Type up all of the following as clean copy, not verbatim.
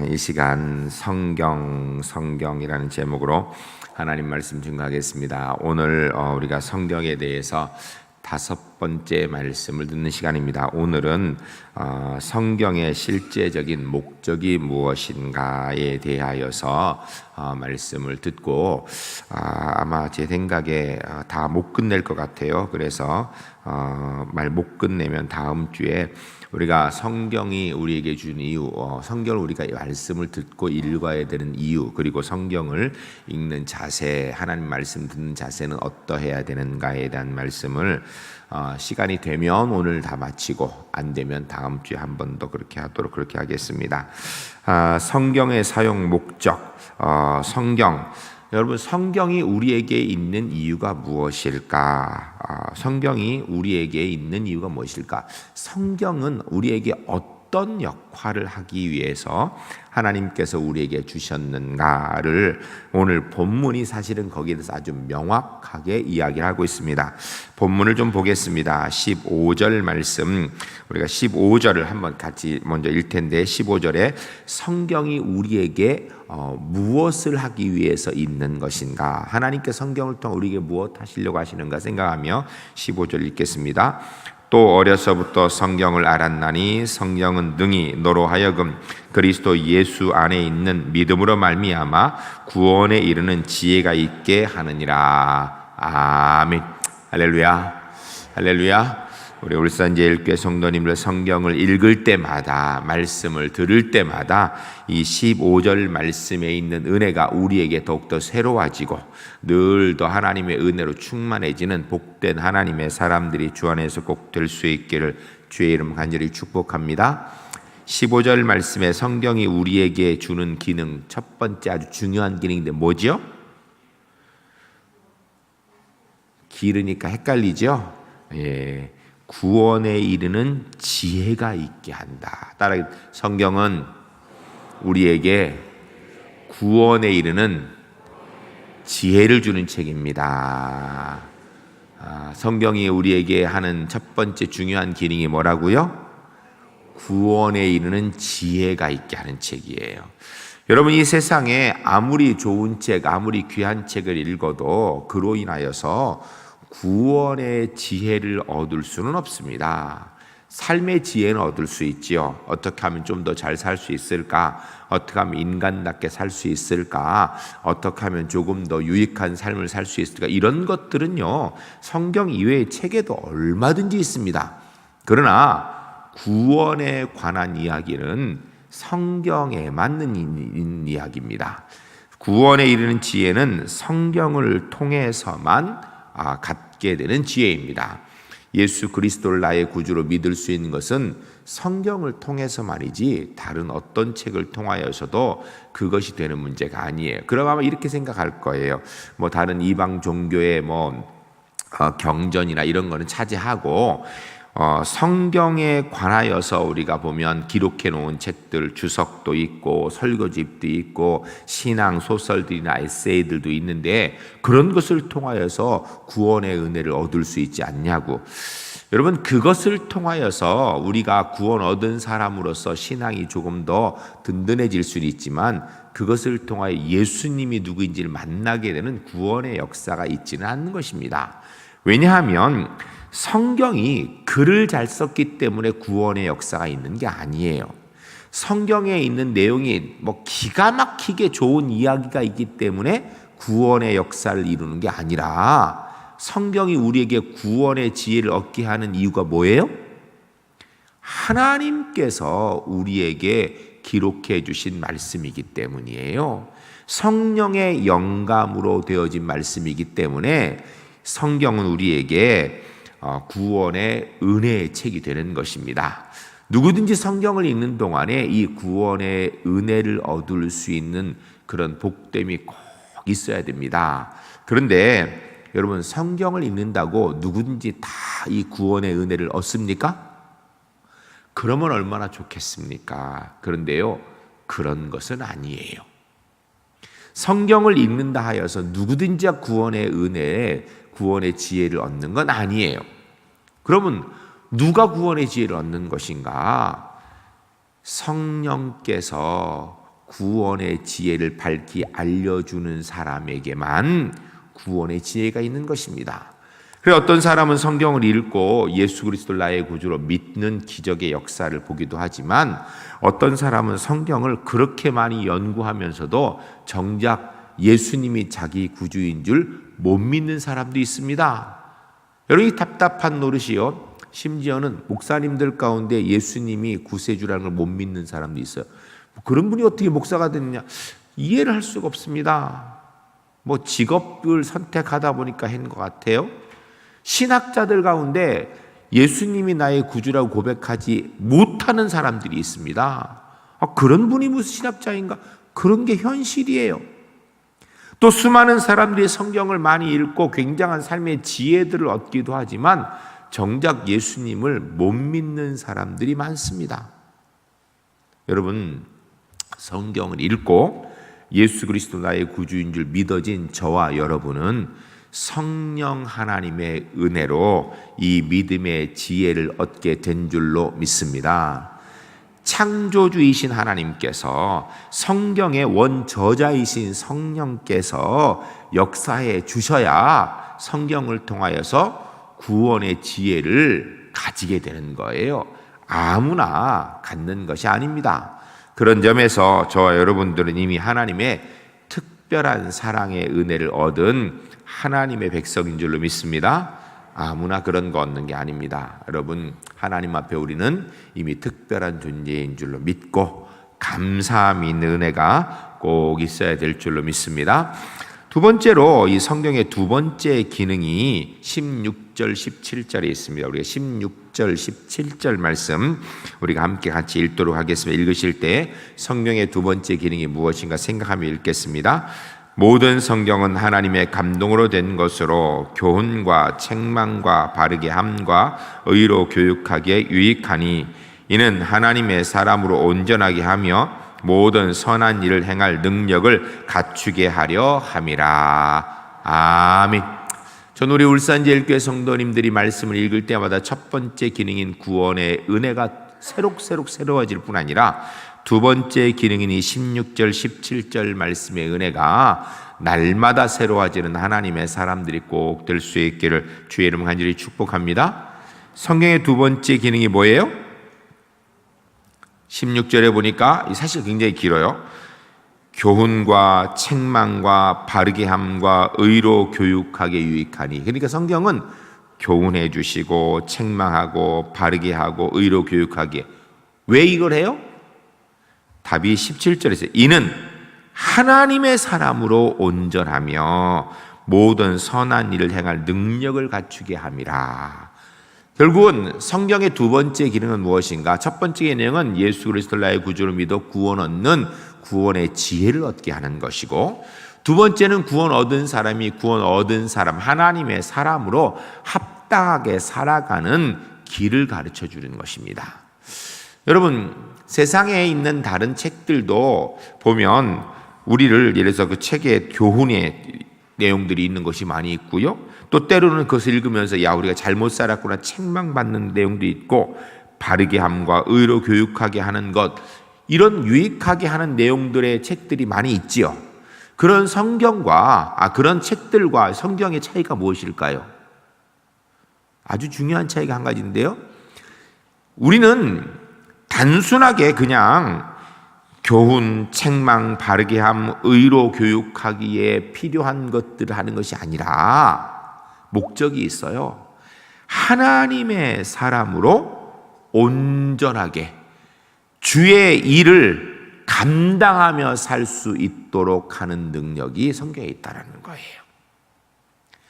이 시간 성경이라는 제목으로 하나님 말씀 증거하겠습니다. 오늘 우리가 성경에 대해서 5번째 말씀을 듣는 시간입니다. 오늘은 성경의 실제적인 목적이 무엇인가에 대하여서 말씀을 듣고 아마 제 생각에 다 못 끝낼 것 같아요. 그래서 말 못 끝내면 다음 주에 우리가 성경이 우리에게 준 이유, 성경을 우리가 말씀을 듣고 읽어야 되는 이유, 그리고 성경을 읽는 자세, 하나님 말씀 듣는 자세는 어떠해야 되는가에 대한 말씀을 시간이 되면 오늘 다 마치고 안 되면 다음 주에 한 번 더 그렇게 하겠습니다. 성경의 사용 목적, 성경. 여러분, 성경이 우리에게 있는 이유가 무엇일까? 성경이 우리에게 있는 이유가 무엇일까? 성경은 우리에게 어떤 역할을 하기 위해서 하나님께서 우리에게 주셨는가를 오늘 본문이 사실은 거기에 대해서 아주 명확하게 이야기를 하고 있습니다. 본문을 좀 보겠습니다. 15절 말씀, 우리가 15절을 한번 같이 먼저 읽을 텐데, 15절에 성경이 우리에게 무엇을 하기 위해서 있는 것인가, 하나님께 성경을 통해 우리에게 무엇 하시려고 하시는가 생각하며 15절 읽겠습니다. 또 어려서부터 성경을 알았나니 성경은 능히 너로 하여금 그리스도 예수 안에 있는 믿음으로 말미암아 구원에 이르는 지혜가 있게 하느니라. 아멘. 할렐루야. 할렐루야. 우리 울산제일교회 성도님들 성경을 읽을 때마다, 말씀을 들을 때마다 이 15절 말씀에 있는 은혜가 우리에게 더욱더 새로워지고 늘 더 하나님의 은혜로 충만해지는 복된 하나님의 사람들이 주 안에서 꼭 될 수 있기를 주의 이름 간절히 축복합니다. 15절 말씀에 성경이 우리에게 주는 기능, 첫 번째 아주 중요한 기능인데 뭐죠? 길으니까 헷갈리죠? 예. 구원에 이르는 지혜가 있게 한다. 따라 성경은 우리에게 구원에 이르는 지혜를 주는 책입니다. 성경이 우리에게 하는 첫 번째 중요한 기능이 뭐라고요? 구원에 이르는 지혜가 있게 하는 책이에요. 여러분, 이 세상에 아무리 좋은 책, 아무리 귀한 책을 읽어도 그로 인하여서 구원의 지혜를 얻을 수는 없습니다. 삶의 지혜는 얻을 수 있지요. 어떻게 하면 좀 더 잘 살 수 있을까? 어떻게 하면 인간답게 살 수 있을까? 어떻게 하면 조금 더 유익한 삶을 살 수 있을까? 이런 것들은요, 성경 이외의 책에도 얼마든지 있습니다. 그러나 구원에 관한 이야기는 성경에 맞는 이야기입니다. 구원에 이르는 지혜는 성경을 통해서만 갖게 되는 지혜입니다. 예수 그리스도를 나의 구주로 믿을 수 있는 것은 성경을 통해서만이지 다른 어떤 책을 통하여서도 그것이 되는 문제가 아니에요. 그럼 아마 이렇게 생각할 거예요. 뭐 다른 이방 종교의 경전이나 이런 거는 차지하고 성경에 관하여서 우리가 보면 기록해 놓은 책들, 주석도 있고 설교집도 있고 신앙 소설들이나 에세이들도 있는데 그런 것을 통하여서 구원의 은혜를 얻을 수 있지 않냐고. 여러분, 그것을 통하여서 우리가 구원 얻은 사람으로서 신앙이 조금 더 든든해질 수는 있지만 그것을 통하여 예수님이 누구인지를 만나게 되는 구원의 역사가 있지는 않는 것입니다. 왜냐하면 성경이 글을 잘 썼기 때문에 구원의 역사가 있는 게 아니에요. 성경에 있는 내용이 기가 막히게 좋은 이야기가 있기 때문에 구원의 역사를 이루는 게 아니라 성경이 우리에게 구원의 지혜를 얻게 하는 이유가 뭐예요? 하나님께서 우리에게 기록해 주신 말씀이기 때문이에요. 성령의 영감으로 되어진 말씀이기 때문에 성경은 우리에게 구원의 은혜의 책이 되는 것입니다. 누구든지 성경을 읽는 동안에 이 구원의 은혜를 얻을 수 있는 그런 복됨이 꼭 있어야 됩니다. 그런데 여러분, 성경을 읽는다고 누구든지 다 이 구원의 은혜를 얻습니까? 그러면 얼마나 좋겠습니까? 그런데요, 그런 것은 아니에요. 성경을 읽는다 하여서 누구든지 구원의 은혜에 구원의 지혜를 얻는 건 아니에요. 그러면 누가 구원의 지혜를 얻는 것인가? 성령께서 구원의 지혜를 밝히 알려주는 사람에게만 구원의 지혜가 있는 것입니다. 그래 어떤 사람은 성경을 읽고 예수 그리스도를 나의 구주로 믿는 기적의 역사를 보기도 하지만 어떤 사람은 성경을 그렇게 많이 연구하면서도 정작 예수님이 자기 구주인 줄 못 믿는 사람도 있습니다. 여러분 이 답답한 노릇이요. 심지어는 목사님들 가운데 예수님이 구세주라는 걸 못 믿는 사람도 있어요. 그런 분이 어떻게 목사가 됐느냐? 이해를 할 수가 없습니다. 직업을 선택하다 보니까 한 것 같아요. 신학자들 가운데 예수님이 나의 구주라고 고백하지 못하는 사람들이 있습니다. 그런 분이 무슨 신학자인가? 그런 게 현실이에요. 또 수많은 사람들이 성경을 많이 읽고 굉장한 삶의 지혜들을 얻기도 하지만 정작 예수님을 못 믿는 사람들이 많습니다. 여러분 성경을 읽고 예수 그리스도 나의 구주인 줄 믿어진 저와 여러분은 성령 하나님의 은혜로 이 믿음의 지혜를 얻게 된 줄로 믿습니다. 창조주이신 하나님께서 성경의 원저자이신 성령께서 역사해 주셔야 성경을 통하여서 구원의 지혜를 가지게 되는 거예요. 아무나 갖는 것이 아닙니다. 그런 점에서 저와 여러분들은 이미 하나님의 특별한 사랑의 은혜를 얻은 하나님의 백성인 줄로 믿습니다. 아무나 그런 거 얻는 게 아닙니다. 여러분 하나님 앞에 우리는 이미 특별한 존재인 줄로 믿고 감사함이 있는 은혜가 꼭 있어야 될 줄로 믿습니다. 두 번째로 이 성경의 두 번째 기능이 16절 17절에 있습니다. 우리가 16절 17절 말씀 우리가 함께 같이 읽도록 하겠습니다. 읽으실 때 성경의 두 번째 기능이 무엇인가 생각하며 읽겠습니다. 모든 성경은 하나님의 감동으로 된 것으로 교훈과 책망과 바르게 함과 의로 교육하기에 유익하니 이는 하나님의 사람으로 온전하게 하며 모든 선한 일을 행할 능력을 갖추게 하려 함이라. 아멘. 전 우리 울산제일교회 성도님들이 말씀을 읽을 때마다 첫 번째 기능인 구원의 은혜가 새록새록 새로워질 뿐 아니라 두 번째 기능인 이 16절 17절 말씀의 은혜가 날마다 새로워지는 하나님의 사람들이 꼭 될 수 있기를 주의 이름 간절히 축복합니다. 성경의 두 번째 기능이 뭐예요? 16절에 보니까 사실 굉장히 길어요. 교훈과 책망과 바르게 함과 의로 교육하게 유익하니. 그러니까 성경은 교훈해 주시고 책망하고 바르게 하고 의로 교육하게. 왜 이걸 해요? 답이 17절에서 이는 하나님의 사람으로 온전하며 모든 선한 일을 행할 능력을 갖추게 함이라. 결국은 성경의 두 번째 기능은 무엇인가? 첫 번째 기능은 예수 그리스도를 나의 구주로 믿어 구원 얻는 구원의 지혜를 얻게 하는 것이고, 두 번째는 구원 얻은 사람이 구원 얻은 사람, 하나님의 사람으로 합당하게 살아가는 길을 가르쳐 주는 것입니다. 여러분, 세상에 있는 다른 책들도 보면 우리를 예를 들어서 그 책에 교훈의 내용들이 있는 것이 많이 있고요. 또 때로는 그것을 읽으면서 야 우리가 잘못 살았구나 책망받는 내용도 있고, 바르게 함과 의로 교육하게 하는 것, 이런 유익하게 하는 내용들의 책들이 많이 있지요. 그런 성경과 그런 책들과 성경의 차이가 무엇일까요? 아주 중요한 차이가 한 가지인데요. 우리는 단순하게 그냥 교훈, 책망, 바르게 함, 의로 교육하기에 필요한 것들을 하는 것이 아니라 목적이 있어요. 하나님의 사람으로 온전하게 주의 일을 감당하며 살 수 있도록 하는 능력이 성경에 있다는 거예요.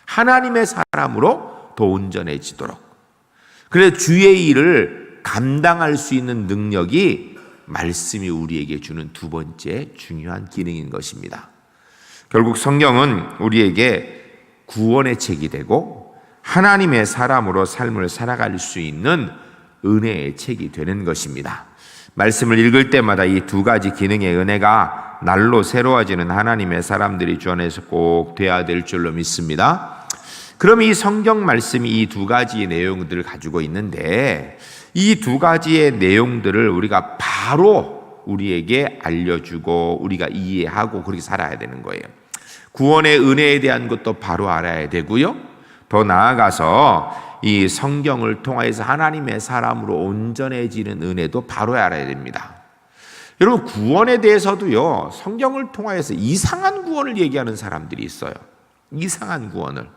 하나님의 사람으로 더 온전해지도록. 그래서 주의 일을 감당할 수 있는 능력이 말씀이 우리에게 주는 두 번째 중요한 기능인 것입니다. 결국 성경은 우리에게 구원의 책이 되고 하나님의 사람으로 삶을 살아갈 수 있는 은혜의 책이 되는 것입니다. 말씀을 읽을 때마다 이 두 가지 기능의 은혜가 날로 새로워지는 하나님의 사람들이 주 안에서 꼭 돼야 될 줄로 믿습니다. 그럼 이 성경 말씀이 이 두 가지의 내용들을 가지고 있는데, 이 두 가지의 내용들을 우리가 바로 우리에게 알려주고 우리가 이해하고 그렇게 살아야 되는 거예요. 구원의 은혜에 대한 것도 바로 알아야 되고요. 더 나아가서 이 성경을 통하여서 하나님의 사람으로 온전해지는 은혜도 바로 알아야 됩니다. 여러분, 구원에 대해서도요, 성경을 통하여서 이상한 구원을 얘기하는 사람들이 있어요. 이상한 구원을.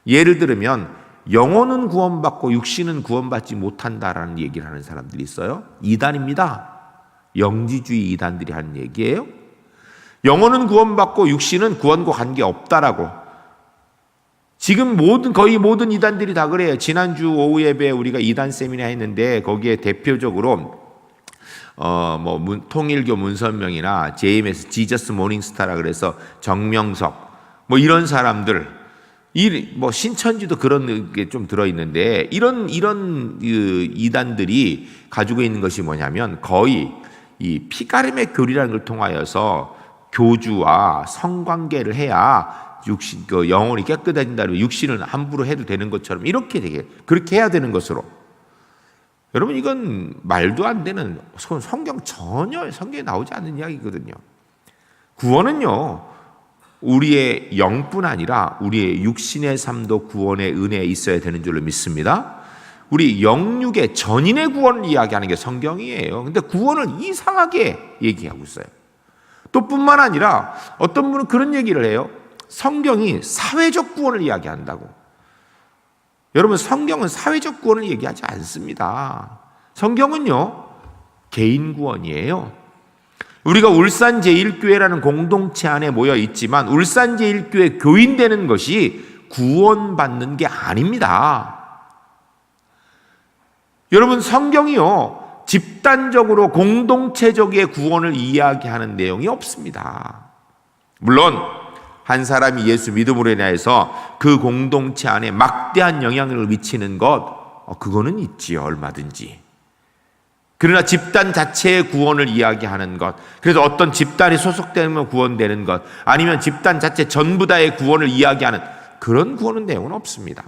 예를 들면 영혼은 구원받고 육신은 구원받지 못한다라는 얘기를 하는 사람들이 있어요. 이단입니다. 영지주의 이단들이 하는 얘기예요. 영혼은 구원받고 육신은 구원과 관계없다라고. 지금 거의 모든 이단들이 다 그래요. 지난주 오후 예배에 우리가 이단 세미나 했는데 거기에 대표적으로 통일교 문선명이나 JMS 지저스 모닝스타라 그래서 정명석 이런 사람들, 신천지도 그런 게 좀 들어 있는데 이런 이단들이 가지고 있는 것이 뭐냐면 거의 이 피가름의 교리라는 걸 통하여서 교주와 성관계를 해야 영혼이 깨끗해진다면 육신을 함부로 해도 되는 것처럼 그렇게 해야 되는 것으로. 여러분, 이건 말도 안 되는, 성경에 나오지 않는 이야기거든요. 구원은요, 우리의 영뿐 아니라 우리의 육신의 삶도 구원의 은혜에 있어야 되는 줄로 믿습니다. 우리 영육의 전인의 구원을 이야기하는 게 성경이에요. 근데 구원을 이상하게 얘기하고 있어요. 또 뿐만 아니라 어떤 분은 그런 얘기를 해요. 성경이 사회적 구원을 이야기한다고. 여러분, 성경은 사회적 구원을 얘기하지 않습니다. 성경은요, 개인 구원이에요. 우리가 울산 제1교회라는 공동체 안에 모여 있지만 울산 제1교회 교인 되는 것이 구원받는 게 아닙니다. 여러분, 성경이요, 집단적으로 공동체적의 구원을 이야기하는 내용이 없습니다. 물론 한 사람이 예수 믿음으로 인해서 그 공동체 안에 막대한 영향력을 미치는 것, 그거는 있지요, 얼마든지. 그러나 집단 자체의 구원을 이야기하는 것, 그래서 어떤 집단에 소속되면 구원되는 것, 아니면 집단 자체 전부 다의 구원을 이야기하는 그런 구원은 내용은 없습니다.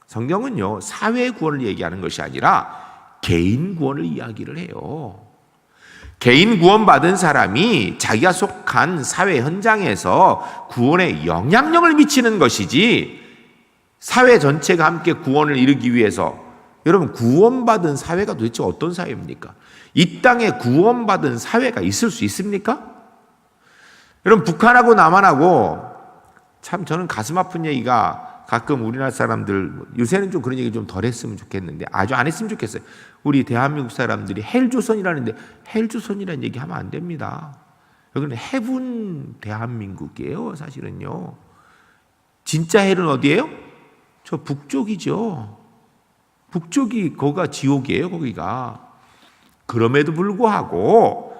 성경은요, 사회 구원을 얘기하는 것이 아니라 개인 구원을 이야기를 해요. 개인 구원받은 사람이 자기가 속한 사회 현장에서 구원에 영향력을 미치는 것이지, 사회 전체가 함께 구원을 이루기 위해서, 여러분, 구원받은 사회가 도대체 어떤 사회입니까? 이 땅에 구원받은 사회가 있을 수 있습니까? 여러분, 북한하고 남한하고, 참 저는 가슴 아픈 얘기가, 가끔 우리나라 사람들, 요새는 좀 그런 얘기 좀 덜 했으면 좋겠는데, 아주 안 했으면 좋겠어요. 우리 대한민국 사람들이 헬조선이라는데 헬조선이라는 얘기 하면 안 됩니다. 여기는 해분 대한민국이에요, 사실은요. 진짜 헬은 어디예요? 저 북쪽이죠. 북쪽이, 거기가 지옥이에요, 거기가. 그럼에도 불구하고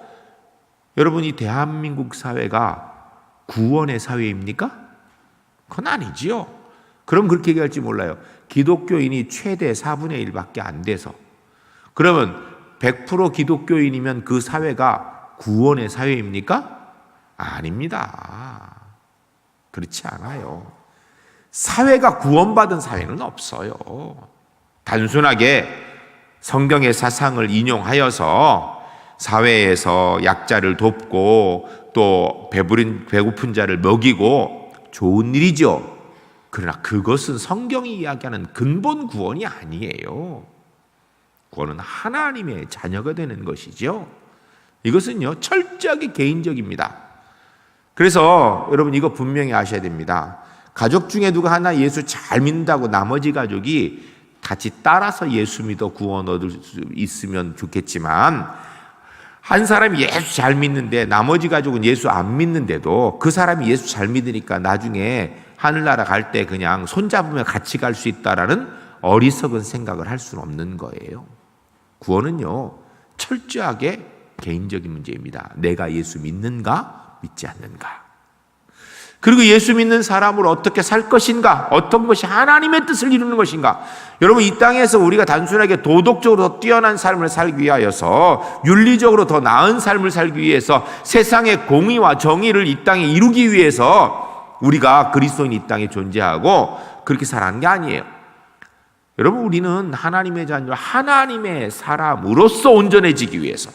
여러분이 대한민국 사회가 구원의 사회입니까? 그건 아니지요. 그럼 그렇게 얘기할지 몰라요. 기독교인이 최대 4분의 1밖에 안 돼서. 그러면 100% 기독교인이면 그 사회가 구원의 사회입니까? 아닙니다. 그렇지 않아요. 사회가 구원받은 사회는 없어요. 단순하게 성경의 사상을 인용하여서 사회에서 약자를 돕고 또 배고픈 자를 먹이고 좋은 일이죠. 그러나 그것은 성경이 이야기하는 근본 구원이 아니에요. 구원은 하나님의 자녀가 되는 것이죠. 이것은요, 철저하게 개인적입니다. 그래서 여러분, 이거 분명히 아셔야 됩니다. 가족 중에 누가 하나 예수 잘 믿는다고 나머지 가족이 같이 따라서 예수 믿어 구원 얻을 수 있으면 좋겠지만, 한 사람이 예수 잘 믿는데 나머지 가족은 예수 안 믿는데도 그 사람이 예수 잘 믿으니까 나중에 하늘나라 갈 때 그냥 손잡으며 같이 갈 수 있다라는 어리석은 생각을 할 수는 없는 거예요. 구원은요, 철저하게 개인적인 문제입니다. 내가 예수 믿는가, 믿지 않는가. 그리고 예수 믿는 사람으로 어떻게 살 것인가, 어떤 것이 하나님의 뜻을 이루는 것인가. 여러분, 이 땅에서 우리가 단순하게 도덕적으로 더 뛰어난 삶을 살기 위하여서, 윤리적으로 더 나은 삶을 살기 위해서, 세상의 공의와 정의를 이 땅에 이루기 위해서 우리가 그리스도인 이 땅에 존재하고 그렇게 살아가는 게 아니에요. 여러분, 우리는 하나님의 자녀, 하나님의 사람으로서 온전해지기 위해서,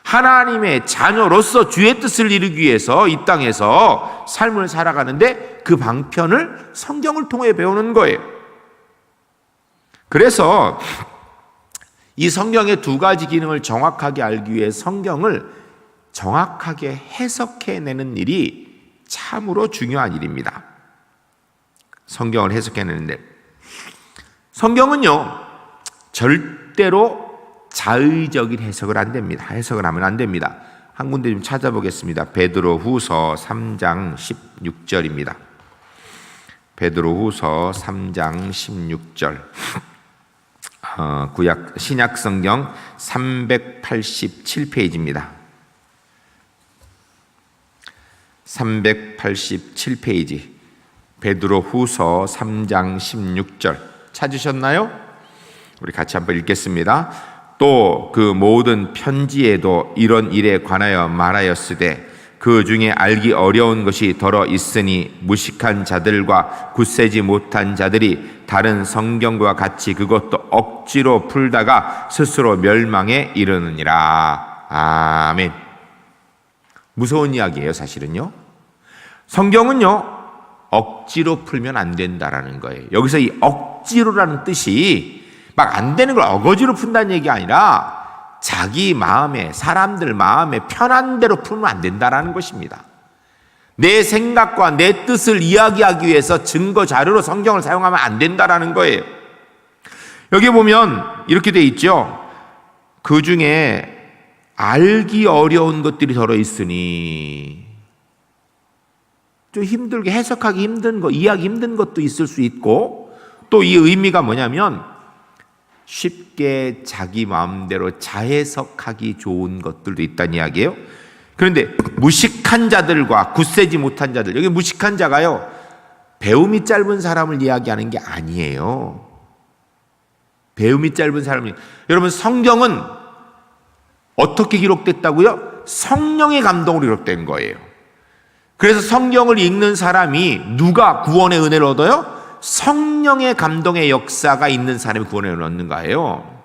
하나님의 자녀로서 주의 뜻을 이루기 위해서 이 땅에서 삶을 살아가는데 그 방편을 성경을 통해 배우는 거예요. 그래서 이 성경의 두 가지 기능을 정확하게 알기 위해 성경을 정확하게 해석해내는 일이 참으로 중요한 일입니다. 성경을 해석해내는데 성경은요 절대로 자의적인 해석을 안 됩니다. 해석을 하면 안 됩니다. 한 군데 좀 찾아보겠습니다. 베드로후서 3장 16절입니다. 베드로후서 3장 16절. 신약 성경 387페이지입니다. 387페이지. 베드로후서 3장 16절. 찾으셨나요? 우리 같이 한번 읽겠습니다. 또 그 모든 편지에도 이런 일에 관하여 말하였으되 그 중에 알기 어려운 것이 더러 있으니 무식한 자들과 굳세지 못한 자들이 다른 성경과 같이 그것도 억지로 풀다가 스스로 멸망에 이르느니라. 아멘. 무서운 이야기예요, 사실은요. 성경은요 억지로 풀면 안 된다라는 거예요. 여기서 이 억지로라는 뜻이 막 안 되는 걸 어거지로 푼다는 얘기가 아니라 자기 마음에, 사람들 마음에 편한 대로 풀면 안 된다라는 것입니다. 내 생각과 내 뜻을 이야기하기 위해서 증거 자료로 성경을 사용하면 안 된다라는 거예요. 여기 보면 이렇게 돼 있죠. 그 중에 알기 어려운 것들이 더러 있으니, 좀 힘들게 해석하기 힘든 거, 이해하기 힘든 것도 있을 수 있고, 또 이 의미가 뭐냐면 쉽게 자기 마음대로 자해석하기 좋은 것들도 있다는 이야기예요. 그런데 무식한 자들과 굳세지 못한 자들, 여기 무식한 자가요 배움이 짧은 사람을 이야기하는 게 아니에요. 배움이 짧은 사람이, 여러분 성경은 어떻게 기록됐다고요? 성령의 감동으로 기록된 거예요. 그래서 성경을 읽는 사람이 누가 구원의 은혜를 얻어요? 성령의 감동의 역사가 있는 사람이 구원의 은혜를 얻는 거예요.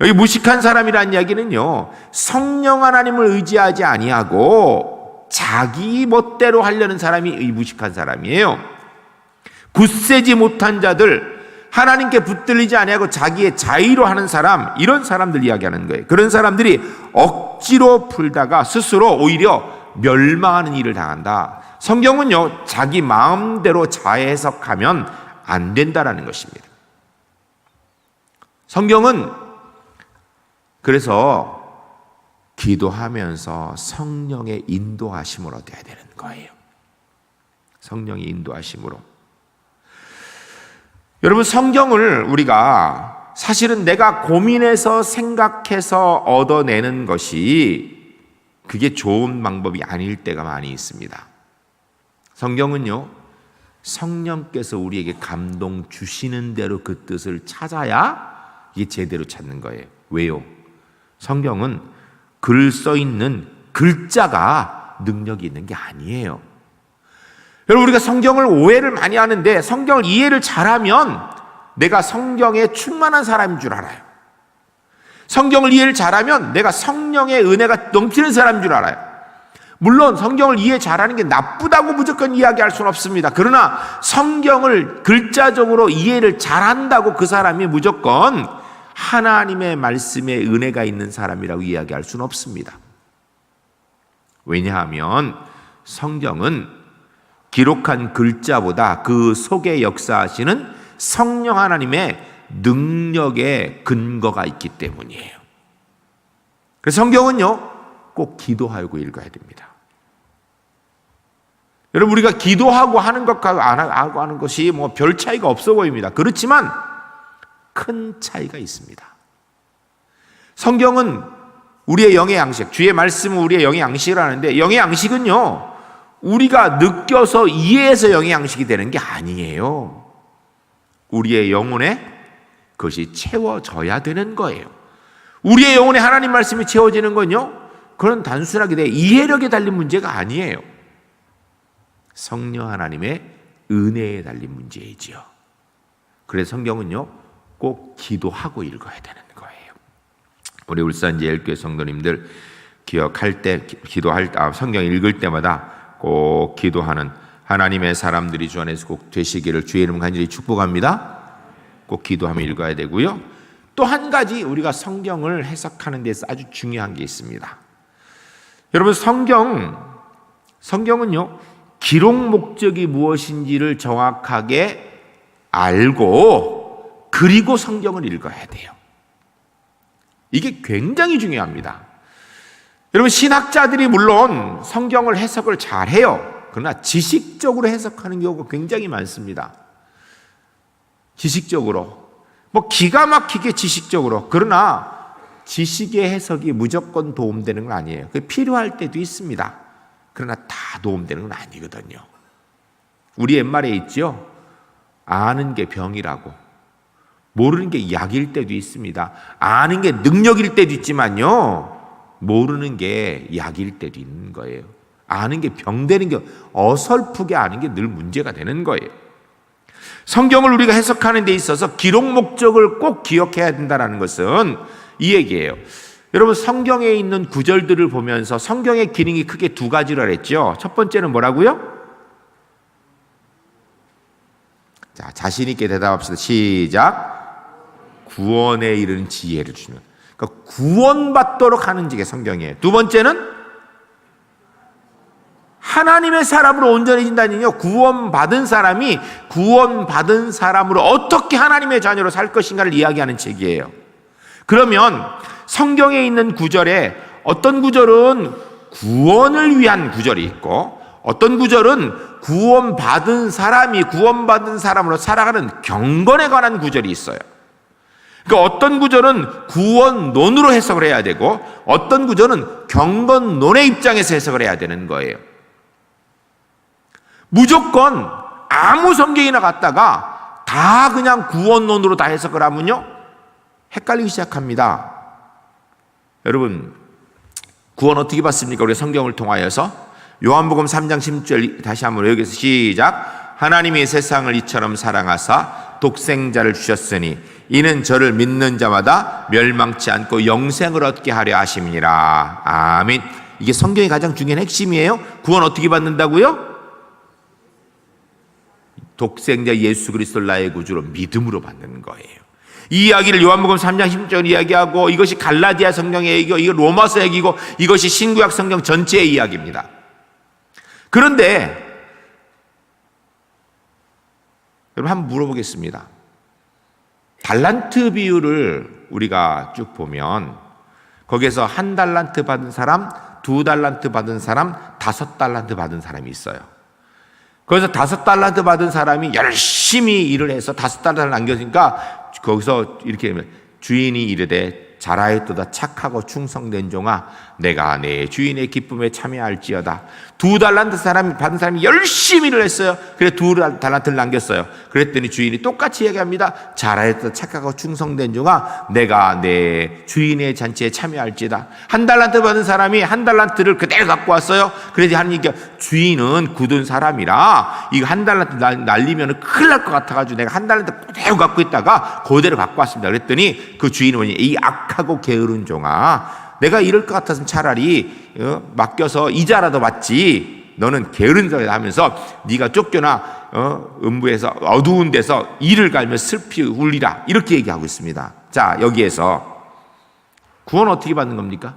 여기 무식한 사람이라는 이야기는요 성령 하나님을 의지하지 아니하고 자기 멋대로 하려는 사람이 이 무식한 사람이에요. 굳세지 못한 자들, 하나님께 붙들리지 아니하고 자기의 자의로 하는 사람, 이런 사람들 이야기하는 거예요. 그런 사람들이 억지로 풀다가 스스로 오히려 멸망하는 일을 당한다. 성경은요 자기 마음대로 자해석하면 안 된다라는 것입니다. 성경은 그래서 기도하면서 성령의 인도하심을 얻어야 되는 거예요. 성령의 인도하심으로. 여러분 성경을 우리가 사실은 내가 고민해서 생각해서 얻어내는 것이 그게 좋은 방법이 아닐 때가 많이 있습니다. 성경은요 성령께서 우리에게 감동 주시는 대로 그 뜻을 찾아야 이게 제대로 찾는 거예요. 왜요? 성경은 글 써 있는 글자가 능력이 있는 게 아니에요. 여러분 우리가 성경을 오해를 많이 하는데 성경을 이해를 잘하면 내가 성경에 충만한 사람인 줄 알아요. 성경을 이해를 잘하면 내가 성령의 은혜가 넘치는 사람인 줄 알아요. 물론 성경을 이해 잘하는 게 나쁘다고 무조건 이야기할 수는 없습니다. 그러나 성경을 글자적으로 이해를 잘한다고 그 사람이 무조건 하나님의 말씀에 은혜가 있는 사람이라고 이야기할 수는 없습니다. 왜냐하면 성경은 기록한 글자보다 그 속에 역사하시는 성령 하나님의 능력의 근거가 있기 때문이에요. 그래서 성경은요 꼭 기도하고 읽어야 됩니다. 여러분 우리가 기도하고 하는 것과 안 하고 하는 것이 뭐 별 차이가 없어 보입니다. 그렇지만 큰 차이가 있습니다. 성경은 우리의 영의 양식, 주의 말씀은 우리의 영의 양식을 하는데 영의 양식은요 우리가 느껴서 이해해서 영의 양식이 되는 게 아니에요. 우리의 영혼에 그것이 채워져야 되는 거예요. 우리의 영혼에 하나님 말씀이 채워지는 건요 그건 단순하게 내 이해력에 달린 문제가 아니에요. 성령 하나님의 은혜에 달린 문제이지요. 그래서 성경은요 꼭 기도하고 읽어야 되는 거예요. 우리 울산 제일교회 성도님들 기억할 때, 기도할 때, 성경 읽을 때마다 꼭 기도하는 하나님의 사람들이 주 안에서 꼭 되시기를 주의 이름 간절히 축복합니다. 꼭 기도하며 읽어야 되고요. 또 한 가지 우리가 성경을 해석하는 데서 아주 중요한 게 있습니다. 여러분, 성경은요, 기록 목적이 무엇인지를 정확하게 알고 그리고 성경을 읽어야 돼요. 이게 굉장히 중요합니다. 여러분, 신학자들이 물론 성경을 해석을 잘해요. 그러나 지식적으로 해석하는 경우가 굉장히 많습니다. 지식적으로, 기가 막히게 지식적으로. 그러나 지식의 해석이 무조건 도움되는 건 아니에요. 그게 필요할 때도 있습니다. 그러나 다 도움되는 건 아니거든요. 우리 옛말에 있죠. 아는 게 병이라고. 모르는 게 약일 때도 있습니다. 아는 게 능력일 때도 있지만요, 모르는 게 약일 때도 있는 거예요. 아는 게 병되는 게, 어설프게 아는 게 늘 문제가 되는 거예요. 성경을 우리가 해석하는 데 있어서 기록 목적을 꼭 기억해야 된다는 것은 이 얘기예요. 여러분, 성경에 있는 구절들을 보면서 성경의 기능이 크게 두 가지라 그랬죠. 첫 번째는 뭐라고요? 자, 자신 있게 대답합시다. 시작. 구원에 이르는 지혜를 주는, 그러니까 구원받도록 하는 지가 성경이에요. 두 번째는 하나님의 사람으로 온전해진다는요, 구원받은 사람이 구원받은 사람으로 어떻게 하나님의 자녀로 살 것인가를 이야기하는 책이에요. 그러면 성경에 있는 구절에 어떤 구절은 구원을 위한 구절이 있고, 어떤 구절은 구원받은 사람이 구원받은 사람으로 살아가는 경건에 관한 구절이 있어요. 그러니까 어떤 구절은 구원론으로 해석을 해야 되고, 어떤 구절은 경건론의 입장에서 해석을 해야 되는 거예요. 무조건 아무 성경이나 갖다가 다 그냥 구원론으로 다 해석을 하면요, 헷갈리기 시작합니다. 여러분, 구원 어떻게 받습니까? 우리 성경을 통하여서 요한복음 3장 10절 다시 한번 여기서 시작. 하나님이 세상을 이처럼 사랑하사 독생자를 주셨으니 이는 저를 믿는 자마다 멸망치 않고 영생을 얻게 하려 하심이니라. 아멘. 이게 성경의 가장 중요한 핵심이에요. 구원 어떻게 받는다고요? 독생자 예수 그리스도를 나의 구주로 믿음으로 받는 거예요. 이 이야기를 요한복음 3장 10절 이야기하고, 이것이 갈라디아 성경의 얘기고, 이거 로마서 얘기고, 이것이 신구약 성경 전체의 이야기입니다. 그런데 여러분, 한번 물어보겠습니다. 달란트 비율을 우리가 쭉 보면 거기에서 1달란트 받은 사람, 2달란트 받은 사람, 5달란트 받은 사람이 있어요. 그래서 5달란트 받은 사람이 열심히 일을 해서 5달란트를 남겨주니까 거기서 이렇게 주인이 이르되 잘하였도다 착하고 충성된 종아, 내가 내 주인의 기쁨에 참여할지어다. 2달란트 사람이 받은 사람이 열심히 일을 했어요. 그래서 2달란트를 남겼어요. 그랬더니 주인이 똑같이 얘기합니다. 잘하였도다 착하고 충성된 종아, 내가 내 주인의 잔치에 참여할지어다. 1달란트 받은 사람이 1달란트를 그대로 갖고 왔어요. 그래서 하나님께, 주인은 굳은 사람이라 이거 1달란트 날리면 큰일 날 것 같아가지고 내가 1달란트 그대로 갖고 있다가 그대로 갖고 왔습니다. 그랬더니 그 주인은 뭐니? 이 악하고 게으른 종아, 내가 이럴 것 같았으면 차라리 맡겨서 이자라도 받지, 너는 게으른 자라 하면서 네가 쫓겨나 음부에서 어두운 데서 이를 갈며 슬피 울리라, 이렇게 얘기하고 있습니다. 자, 여기에서 구원 어떻게 받는 겁니까?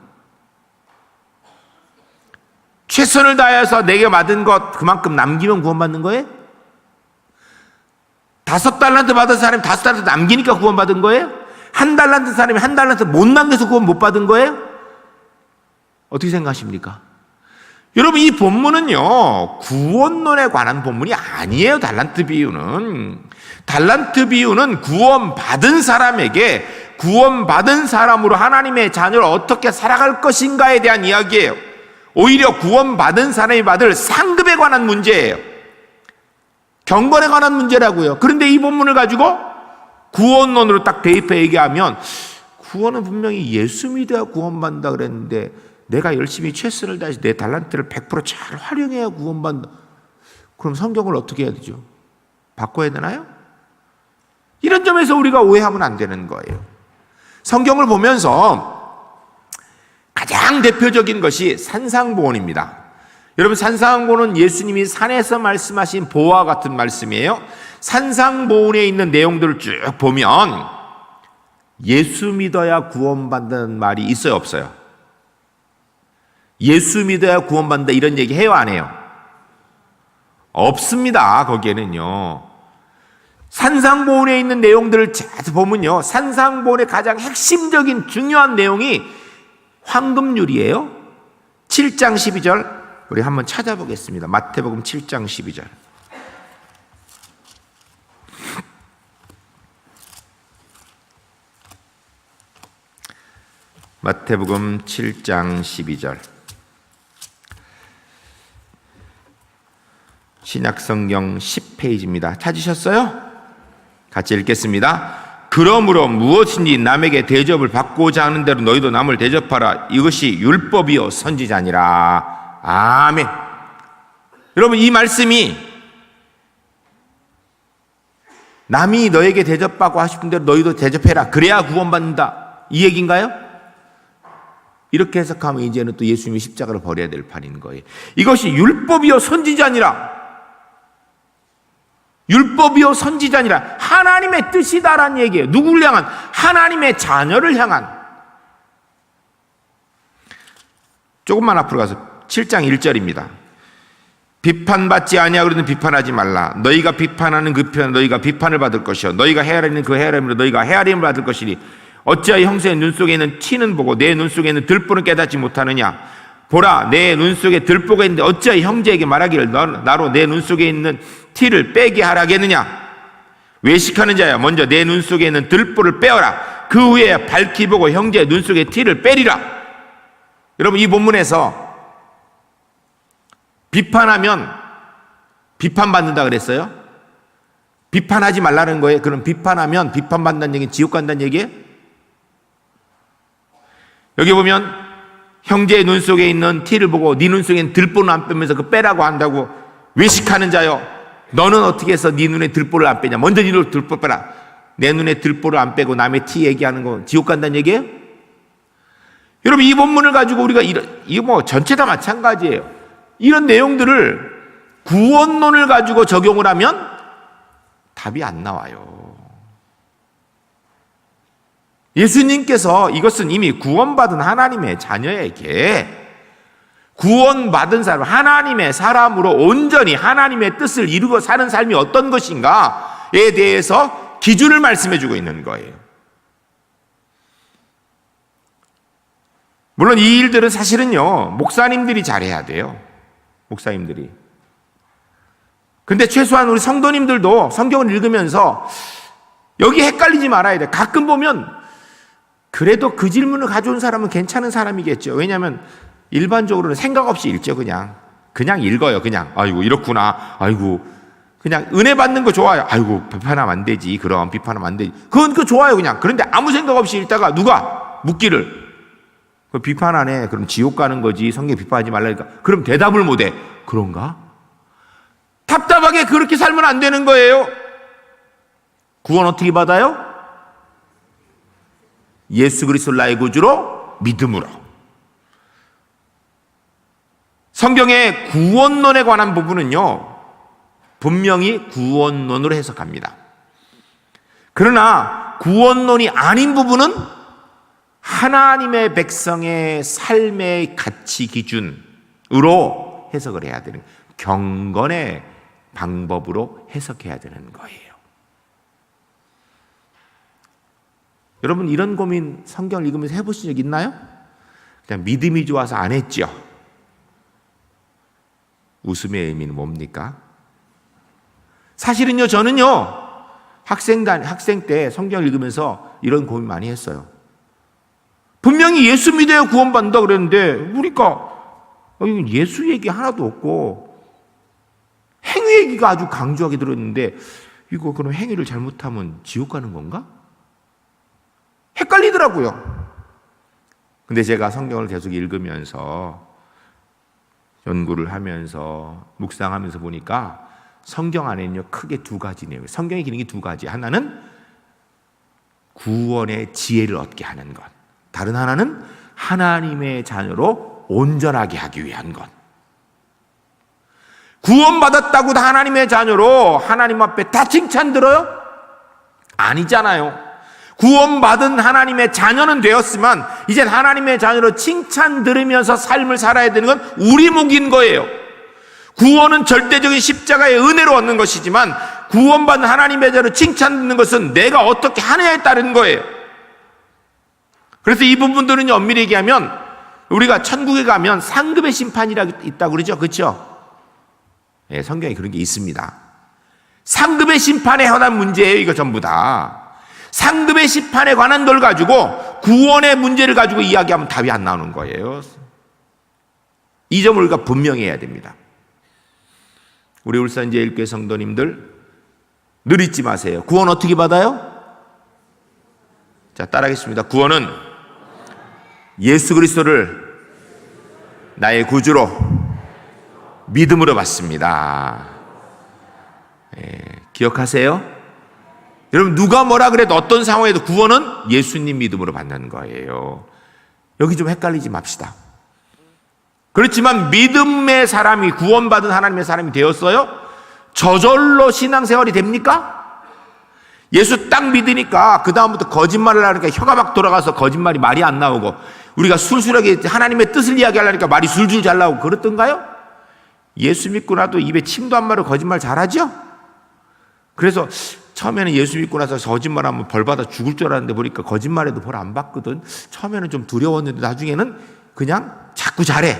최선을 다해서 내게 받은 것 그만큼 남기면 구원받는 거예요? 5달란트 받은 사람이 5달란트 남기니까 구원받은 거예요? 1달란트 사람이 1달란트 못 남겨서 구원 못 받은 거예요? 어떻게 생각하십니까? 여러분, 이 본문은요, 구원론에 관한 본문이 아니에요. 달란트 비유는. 달란트 비유는 구원받은 사람에게 구원받은 사람으로 하나님의 자녀를 어떻게 살아갈 것인가에 대한 이야기예요. 오히려 구원받은 사람이 받을 상급에 관한 문제예요. 경건에 관한 문제라고요. 그런데 이 본문을 가지고 구원론으로 딱 대입해 얘기하면, 구원은 분명히 예수 믿어야 구원받는다 그랬는데 내가 열심히 최선을 다해서 내 달란트를 100% 잘 활용해야 구원받는다. 그럼 성경을 어떻게 해야 되죠? 바꿔야 되나요? 이런 점에서 우리가 오해하면 안 되는 거예요. 성경을 보면서 가장 대표적인 것이 산상보원입니다. 여러분, 산상보원은 예수님이 산에서 말씀하신 보와 같은 말씀이에요. 산상보원에 있는 내용들을 쭉 보면 예수 믿어야 구원받는 말이 있어요, 없어요? 예수 믿어야 구원받는다 이런 얘기 해요, 안 해요? 없습니다. 거기에는요. 산상보원에 있는 내용들을 잘 보면요, 산상보원의 가장 핵심적인 중요한 내용이 황금률이에요. 7장 12절 우리 한번 찾아보겠습니다. 마태복음 7장 12절. 마태복음 7장 12절. 신약성경 10페이지입니다. 찾으셨어요? 같이 읽겠습니다. 그러므로 무엇인지 남에게 대접을 받고자 하는 대로 너희도 남을 대접하라. 이것이 율법이요 선지자니라. 아멘. 여러분, 이 말씀이 남이 너에게 대접받고 하고 싶은 대로 너희도 대접해라. 그래야 구원받는다. 이 얘기인가요? 이렇게 해석하면 이제는 또 예수님이 십자가를 버려야 될 판인 거예요. 이것이 율법이요 선지자니라. 율법이요 선지자니라. 하나님의 뜻이다라는 얘기예요. 누구를 향한? 하나님의 자녀를 향한. 조금만 앞으로 가서 7장 1절입니다. 비판받지 아니하거든 비판하지 말라. 너희가 비판하는 그 비판 너희가 비판을 받을 것이요 너희가 헤아리는 그 헤아림으로 너희가 헤아림을 받을 것이니 어찌하여 형제의 눈 속에 있는 티는 보고 내 눈 속에 있는 들보는 깨닫지 못하느냐. 보라, 내 눈 속에 들보가 있는데 어찌하여 형제에게 말하기를 나로 내 눈 속에 있는 티를 빼게 하라겠느냐. 외식하는 자야, 먼저 내 눈 속에 있는 들보를 빼어라. 그 후에 밝히 보고 형제의 눈 속에 티를 빼리라. 여러분, 이 본문에서 비판하면 비판받는다 그랬어요? 비판하지 말라는 거예요. 그럼 비판하면 비판받는다는 얘기는 지옥 간다는 얘기예요? 여기 보면 형제의 눈 속에 있는 티를 보고 네 눈 속에 있는 들보는 안 빼면서 그 빼라고 한다고. 외식하는 자요, 너는 어떻게 해서 네 눈에 들보를 안 빼냐. 먼저 네 눈에 들보 빼라. 내 눈에 들보를 안 빼고 남의 티 얘기하는 거 지옥 간다는 얘기예요? 여러분, 이 본문을 가지고 우리가 이거 뭐 전체 다 마찬가지예요. 이런 내용들을 구원론을 가지고 적용을 하면 답이 안 나와요. 예수님께서 이것은 이미 구원받은 하나님의 자녀에게 구원받은 사람, 하나님의 사람으로 온전히 하나님의 뜻을 이루고 사는 삶이 어떤 것인가에 대해서 기준을 말씀해 주고 있는 거예요. 물론 이 일들은 사실은요, 목사님들이 잘해야 돼요. 목사님들이. 근데 최소한 우리 성도님들도 성경을 읽으면서 여기 헷갈리지 말아야 돼. 가끔 보면 그래도 그 질문을 가져온 사람은 괜찮은 사람이겠죠. 왜냐하면 일반적으로는 생각 없이 읽죠. 그냥 읽어요. 그냥 아이고 이렇구나. 아이고 그냥 은혜 받는 거 좋아요. 아이고 비판하면 안 되지. 그럼 비판하면 안 되지. 그건 좋아요. 그냥. 그런데 아무 생각 없이 읽다가 누가 묻기를 그 비판 안 해. 그럼 지옥 가는 거지. 성경 비판하지 말라니까. 그럼 대답을 못 해. 그런가? 답답하게 그렇게 살면 안 되는 거예요. 구원 어떻게 받아요? 예수 그리스도를 나의 구주로 믿음으로. 성경의 구원론에 관한 부분은요, 분명히 구원론으로 해석합니다. 그러나 구원론이 아닌 부분은 하나님의 백성의 삶의 가치 기준으로 해석을 해야 되는, 경건의 방법으로 해석해야 되는 거예요. 여러분, 이런 고민 성경을 읽으면서 해보신 적 있나요? 그냥 믿음이 좋아서 안 했죠. 웃음의 의미는 뭡니까? 사실은요, 저는요, 학생 때 성경을 읽으면서 이런 고민 많이 했어요. 분명히 예수 믿어야 구원받는다 그랬는데, 우리가 예수 얘기 하나도 없고, 행위 얘기가 아주 강조하게 들었는데, 이거 그럼 행위를 잘못하면 지옥 가는 건가? 헷갈리더라고요. 근데 제가 성경을 계속 읽으면서 연구를 하면서 묵상하면서 보니까 성경 안에는요 크게 두 가지 내용. 성경의 기능이 두 가지. 하나는 구원의 지혜를 얻게 하는 것. 다른 하나는 하나님의 자녀로 온전하게 하기 위한 것. 구원받았다고 다 하나님의 자녀로 하나님 앞에 다 칭찬 들어요? 아니잖아요. 구원받은 하나님의 자녀는 되었지만 이제 하나님의 자녀로 칭찬 들으면서 삶을 살아야 되는 건 우리 몫인 거예요. 구원은 절대적인 십자가의 은혜로 얻는 것이지만 구원받은 하나님의 자녀로 칭찬 듣는 것은 내가 어떻게 하느냐에 따른 거예요. 그래서 이 부분들은 엄밀히 얘기하면 우리가 천국에 가면 상급의 심판이라고 있다고 그러죠. 그렇죠? 예, 성경에 그런 게 있습니다. 상급의 심판에 관한 문제예요. 이거 전부 다. 상급의 심판에 관한 걸 가지고 구원의 문제를 가지고 이야기하면 답이 안 나오는 거예요. 이 점을 우리가 분명히 해야 됩니다. 우리 울산제일교회 성도님들 늘 잊지 마세요. 구원 어떻게 받아요? 자, 따라하겠습니다. 구원은 예수 그리스도를 나의 구주로 믿음으로 받습니다. 기억하세요? 여러분, 누가 뭐라 그래도 어떤 상황에도 구원은 예수님 믿음으로 받는 거예요. 여기 좀 헷갈리지 맙시다. 그렇지만 믿음의 사람이, 구원받은 하나님의 사람이 되었어요? 저절로 신앙생활이 됩니까? 예수 딱 믿으니까 그 다음부터 거짓말을 하니까 혀가 막 돌아가서 거짓말이 말이 안 나오고, 우리가 술술하게 하나님의 뜻을 이야기하려니까 말이 술술 잘 나오고 그렇던가요? 예수 믿고 나도 입에 침도 안 마르고 거짓말 잘하죠? 그래서 처음에는 예수 믿고 나서 거짓말하면 벌 받아 죽을 줄 알았는데 보니까 거짓말해도 벌 안 받거든. 처음에는 좀 두려웠는데 나중에는 그냥 자꾸 잘해.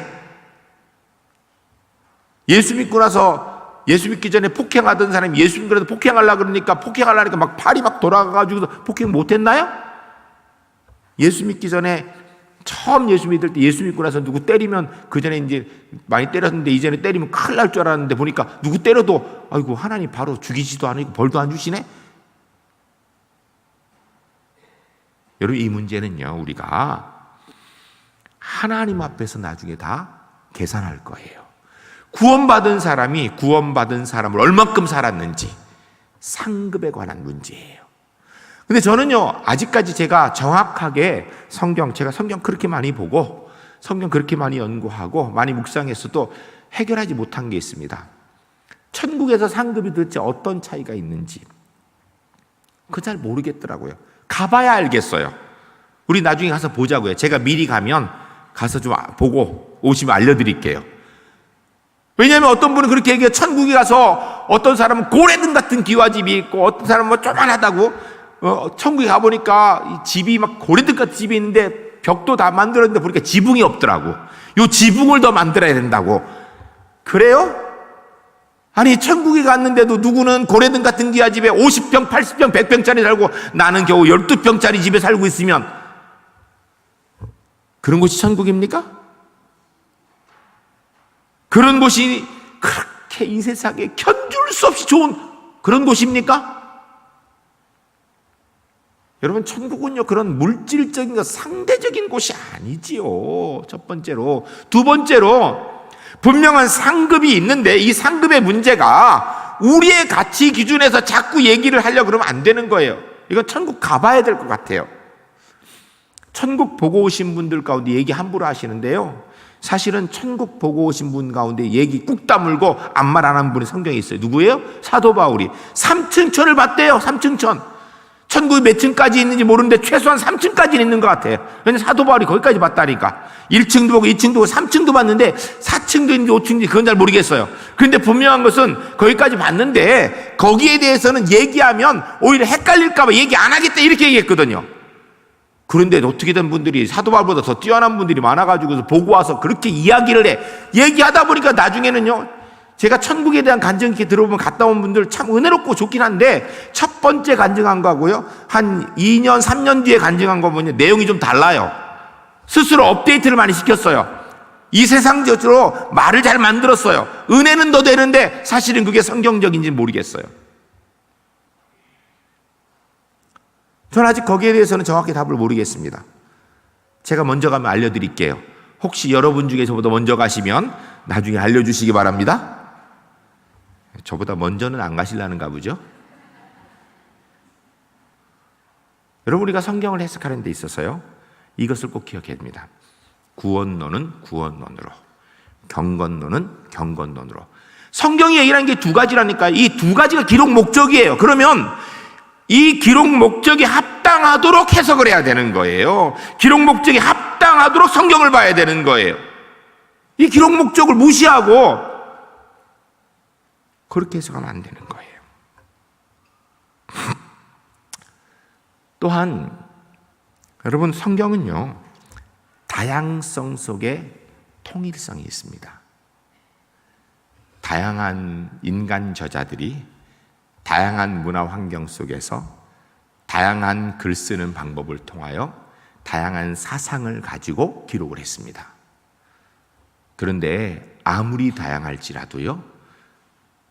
예수 믿고 나서, 예수 믿기 전에 폭행하던 사람이 예수 믿고 폭행하려고 그러니까 막 팔이 막 돌아가가지고 폭행 못했나요? 예수 믿기 전에, 처음 예수 믿을 때 예수 믿고 나서 누구 때리면, 그 전에 이제 많이 때렸는데 이제는 때리면 큰일 날 줄 알았는데 보니까 누구 때려도 아이고 하나님 바로 죽이지도 않고 벌도 안 주시네. 여러분, 이 문제는요, 우리가 하나님 앞에서 나중에 다 계산할 거예요. 구원받은 사람이 구원받은 사람을 얼만큼 살았는지, 상급에 관한 문제예요. 근데 저는요, 아직까지 제가 정확하게 제가 성경 그렇게 많이 보고 성경 그렇게 많이 연구하고 많이 묵상했어도 해결하지 못한 게 있습니다. 천국에서 상급이 도대체 어떤 차이가 있는지 그거 잘 모르겠더라고요. 가봐야 알겠어요. 우리 나중에 가서 보자고요. 제가 미리 가면 가서 좀 보고 오시면 알려드릴게요. 왜냐하면 어떤 분은 그렇게 얘기해요. 천국에 가서 어떤 사람은 고래등 같은 기와집이 있고 어떤 사람은 뭐 조만하다고, 천국에 가보니까 집이 막 고래등 같은 집이 있는데 벽도 다 만들었는데 보니까 지붕이 없더라고. 요 지붕을 더 만들어야 된다고. 그래요? 아니, 천국에 갔는데도 누구는 고래등 같은 기와집에 50평, 80평, 100평짜리 살고 나는 겨우 12평짜리 집에 살고 있으면 그런 곳이 천국입니까? 그런 곳이 그렇게 이 세상에 견줄 수 없이 좋은 그런 곳입니까? 여러분, 천국은요, 그런 물질적인 것, 상대적인 곳이 아니지요. 첫 번째로. 두 번째로, 분명한 상급이 있는데 이 상급의 문제가 우리의 가치 기준에서 자꾸 얘기를 하려고 그러면 안 되는 거예요. 이건 천국 가봐야 될 것 같아요. 천국 보고 오신 분들 가운데 얘기 함부로 하시는데요, 사실은 천국 보고 오신 분 가운데 얘기 꾹 다물고 아무 말 안 한 분이 성경에 있어요. 누구예요? 사도 바울이 3층천을 봤대요. 3층천. 천국이 몇 층까지 있는지 모르는데 최소한 3층까지는 있는 것 같아요. 왜냐하면 사도 바울이 거기까지 봤다니까. 1층도 보고 2층도 보고 3층도 봤는데 4층도 있는지 5층인지 그건 잘 모르겠어요. 그런데 분명한 것은 거기까지 봤는데 거기에 대해서는 얘기하면 오히려 헷갈릴까 봐 얘기 안 하겠다 이렇게 얘기했거든요. 그런데 어떻게 된 분들이 사도 바울보다 더 뛰어난 분들이 많아가지고 보고 와서 그렇게 이야기를 해. 얘기하다 보니까 나중에는요, 제가 천국에 대한 간증 이렇게 들어보면 갔다 온 분들 참 은혜롭고 좋긴 한데 첫 번째 간증한 거하고요, 한 2년, 3년 뒤에 간증한 거 보면 내용이 좀 달라요. 스스로 업데이트를 많이 시켰어요. 이 세상적으로 말을 잘 만들었어요. 은혜는 더 되는데 사실은 그게 성경적인지는 모르겠어요. 저는 아직 거기에 대해서는 정확히 답을 모르겠습니다. 제가 먼저 가면 알려드릴게요. 혹시 여러분 중에 저보다 먼저 가시면 나중에 알려주시기 바랍니다. 저보다 먼저는 안 가시려는가 보죠? 여러분, 우리가 성경을 해석하는 데 있어서요, 이것을 꼭 기억해야 됩니다. 구원론은 구원론으로, 경건론은 경건론으로. 성경이 얘기하는 게 두 가지라니까. 이 두 가지가 기록 목적이에요. 그러면 이 기록 목적에 합당하도록 해석을 해야 되는 거예요. 기록 목적에 합당하도록 성경을 봐야 되는 거예요. 이 기록 목적을 무시하고 그렇게 해석하면 안 되는 거예요. 또한 여러분, 성경은요, 다양성 속에 통일성이 있습니다. 다양한 인간 저자들이 다양한 문화 환경 속에서 다양한 글 쓰는 방법을 통하여 다양한 사상을 가지고 기록을 했습니다. 그런데 아무리 다양할지라도요,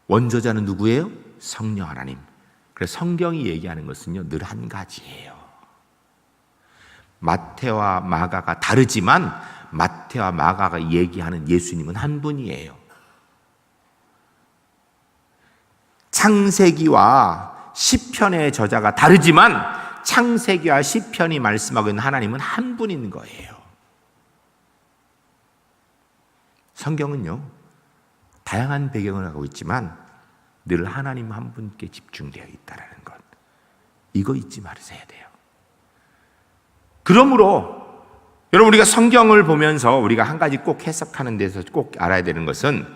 원저자는 누구예요? 성령 하나님. 그래서 성경이 얘기하는 것은요, 늘 한 가지예요. 마태와 마가가 다르지만 마태와 마가가 얘기하는 예수님은 한 분이에요. 창세기와 시편의 저자가 다르지만 창세기와 시편이 말씀하고 있는 하나님은 한 분인 거예요. 성경은요, 다양한 배경을 하고 있지만 늘 하나님 한 분께 집중되어 있다는 것, 이거 잊지 말으셔야 돼요. 그러므로 여러분, 우리가 성경을 보면서 우리가 한 가지 꼭 해석하는 데서 꼭 알아야 되는 것은,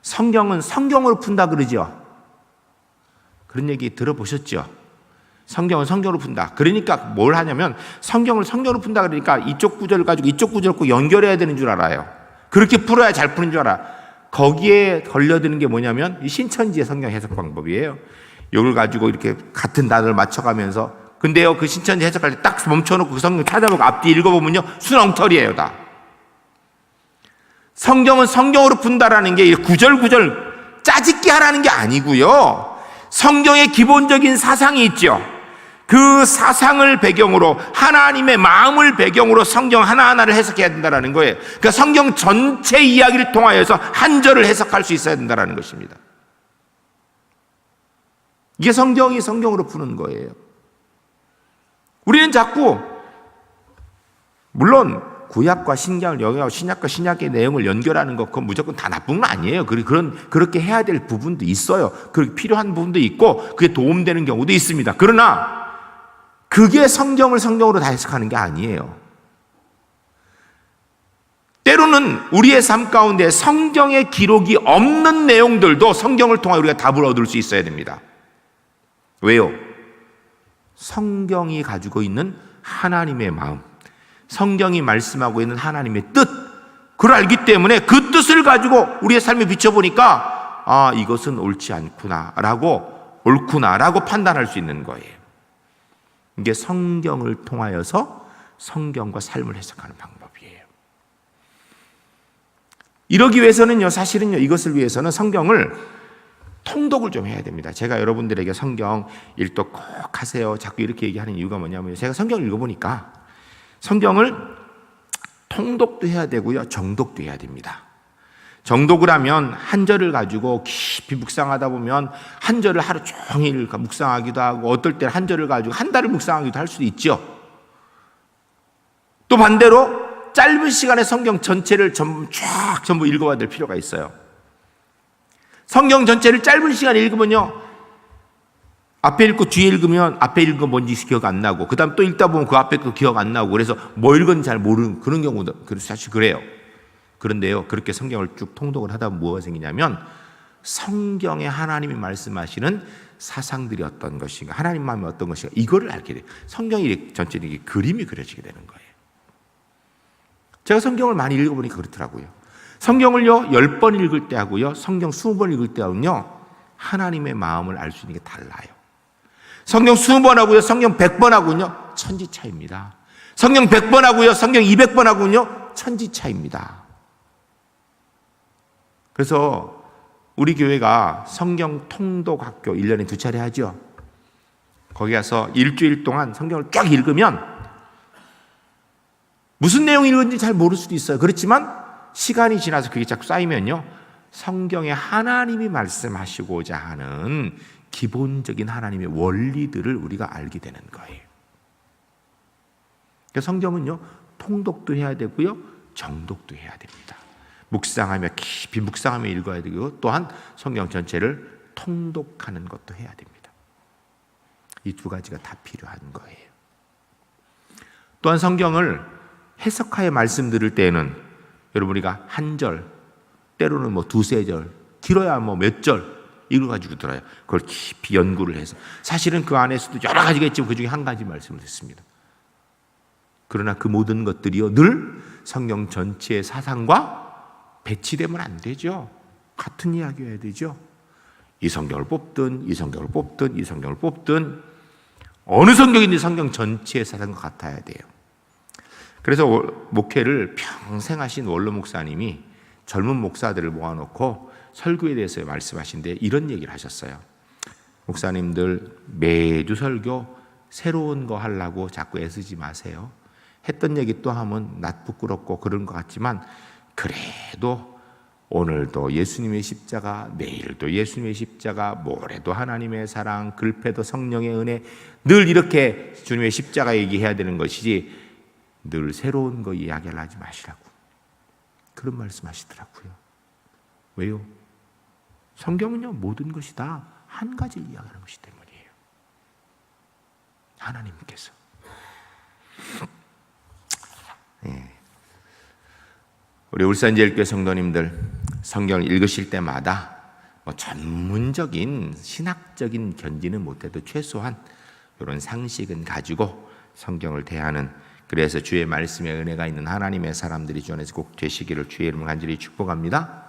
성경은 성경으로 푼다 그러죠. 그런 얘기 들어보셨죠? 성경은 성경으로 푼다. 그러니까 뭘 하냐면, 성경을 성경으로 푼다 그러니까 이쪽 구절을 가지고 이쪽 구절을 꼭 연결해야 되는 줄 알아요. 그렇게 풀어야 잘 푸는 줄 알아. 거기에 걸려드는 게 뭐냐면 이 신천지의 성경 해석 방법이에요. 이걸 가지고 이렇게 같은 단어를 맞춰가면서, 근데요, 그 신천지 해석할 때 딱 멈춰놓고 그 성경 찾아보고 앞뒤 읽어보면요, 순엉터리예요, 다. 성경은 성경으로 푼다라는 게 구절구절 짜집기 하라는 게 아니고요, 성경의 기본적인 사상이 있죠. 그 사상을 배경으로, 하나님의 마음을 배경으로 성경 하나하나를 해석해야 된다는 거예요. 그러니까 성경 전체 이야기를 통하여서 한 절을 해석할 수 있어야 된다는 것입니다. 이게 성경이 성경으로 푸는 거예요. 우리는 자꾸, 물론 구약과 신약을 연결하고 신약과 신약의 내용을 연결하는 것, 그건 무조건 다 나쁜 건 아니에요. 그렇게 해야 될 부분도 있어요. 그렇게 필요한 부분도 있고 그게 도움되는 경우도 있습니다. 그러나 그게 성경을 성경으로 다 해석하는 게 아니에요. 때로는 우리의 삶 가운데 성경의 기록이 없는 내용들도 성경을 통해 우리가 답을 얻을 수 있어야 됩니다. 왜요? 성경이 가지고 있는 하나님의 마음, 성경이 말씀하고 있는 하나님의 뜻, 그걸 알기 때문에 그 뜻을 가지고 우리의 삶에 비춰보니까, 아, 이것은 옳지 않구나라고, 옳구나라고 판단할 수 있는 거예요. 이게 성경을 통하여서 성경과 삶을 해석하는 방법이에요. 이러기 위해서는요, 사실은요, 이것을 위해서는 성경을 통독을 좀 해야 됩니다. 제가 여러분들에게 성경 일독 꼭 하세요, 자꾸 이렇게 얘기하는 이유가 뭐냐면, 제가 성경을 읽어보니까 성경을 통독도 해야 되고요, 정독도 해야 됩니다. 정독을 하면 한 절을 가지고 깊이 묵상하다 보면 한 절을 하루 종일 묵상하기도 하고, 어떨 때는 한 절을 가지고 한 달을 묵상하기도 할 수도 있죠. 또 반대로 짧은 시간에 성경 전체를 전부 읽어봐야 될 필요가 있어요. 성경 전체를 짧은 시간에 읽으면요, 앞에 읽고 뒤에 읽으면 앞에 읽은 건 뭔지 기억 안 나고, 그 다음 또 읽다 보면 그 앞에 거 기억 안 나고, 그래서 뭐 읽었는지 잘 모르는 그런 경우도 사실 그래요. 그런데요, 그렇게 성경을 쭉 통독을 하다 보면 뭐가 생기냐면, 성경에 하나님이 말씀하시는 사상들이 어떤 것인가, 하나님 마음이 어떤 것인가, 이거를 알게 돼요. 성경이 전체에 그림이 그려지게 되는 거예요. 제가 성경을 많이 읽어보니까 그렇더라고요. 성경을요, 10번 읽을 때 하고요, 성경 20번 읽을 때 하고요, 하나님의 마음을 알 수 있는 게 달라요. 성경 20번 하고요, 성경 100번 하고요, 천지 차이입니다. 성경 100번 하고요, 성경 200번 하고요, 천지 차이입니다. 그래서 우리 교회가 성경 통독 학교 1년에 2차례 하죠. 거기 가서 일주일 동안 성경을 쫙 읽으면 무슨 내용이 읽은지 잘 모를 수도 있어요. 그렇지만 시간이 지나서 그게 자꾸 쌓이면요, 성경에 하나님이 말씀하시고자 하는 기본적인 하나님의 원리들을 우리가 알게 되는 거예요. 그러니까 성경은요, 통독도 해야 되고요, 정독도 해야 됩니다. 묵상하며 깊이 묵상하며 읽어야 되고 또한 성경 전체를 통독하는 것도 해야 됩니다. 이 두 가지가 다 필요한 거예요. 또한 성경을 해석하여 말씀 들을 때에는 여러분 우리가 한 절, 때로는 뭐 두세 절, 길어야 뭐 몇 절 이걸 가지고 들어요. 그걸 깊이 연구를 해서 사실은 그 안에서도 여러 가지가 있지만 그 중에 한 가지 말씀을 듣습니다. 그러나 그 모든 것들이요 늘 성경 전체의 사상과 배치되면 안 되죠. 같은 이야기여야 되죠. 이 성경을 뽑든 이 성경을 뽑든 이 성경을 뽑든 어느 성경인지 성경 전체의 사상과 같아야 돼요. 그래서 목회를 평생 하신 원로 목사님이 젊은 목사들을 모아놓고 설교에 대해서 말씀하신데 이런 얘기를 하셨어요. 목사님들 매주 설교 새로운 거 하려고 자꾸 애쓰지 마세요. 했던 얘기 또 하면 낯 부끄럽고 그런 것 같지만 그래도 오늘도 예수님의 십자가, 내일도 예수님의 십자가, 모레도 하나님의 사랑, 글패도 성령의 은혜 늘 이렇게 주님의 십자가 얘기해야 되는 것이지 늘 새로운 거 이야기를 하지 마시라고 그런 말씀하시더라고요. 왜요? 성경은요 모든 것이 다 한 가지 이야기하는 것이기 때문이에요. 하나님께서 우리 울산제일교회 성도님들 성경을 읽으실 때마다 뭐 전문적인 신학적인 견지는 못해도 최소한 이런 상식은 가지고 성경을 대하는 그래서 주의 말씀에 은혜가 있는 하나님의 사람들이 주 안에서 꼭 되시기를 주의 이름으로 간절히 축복합니다.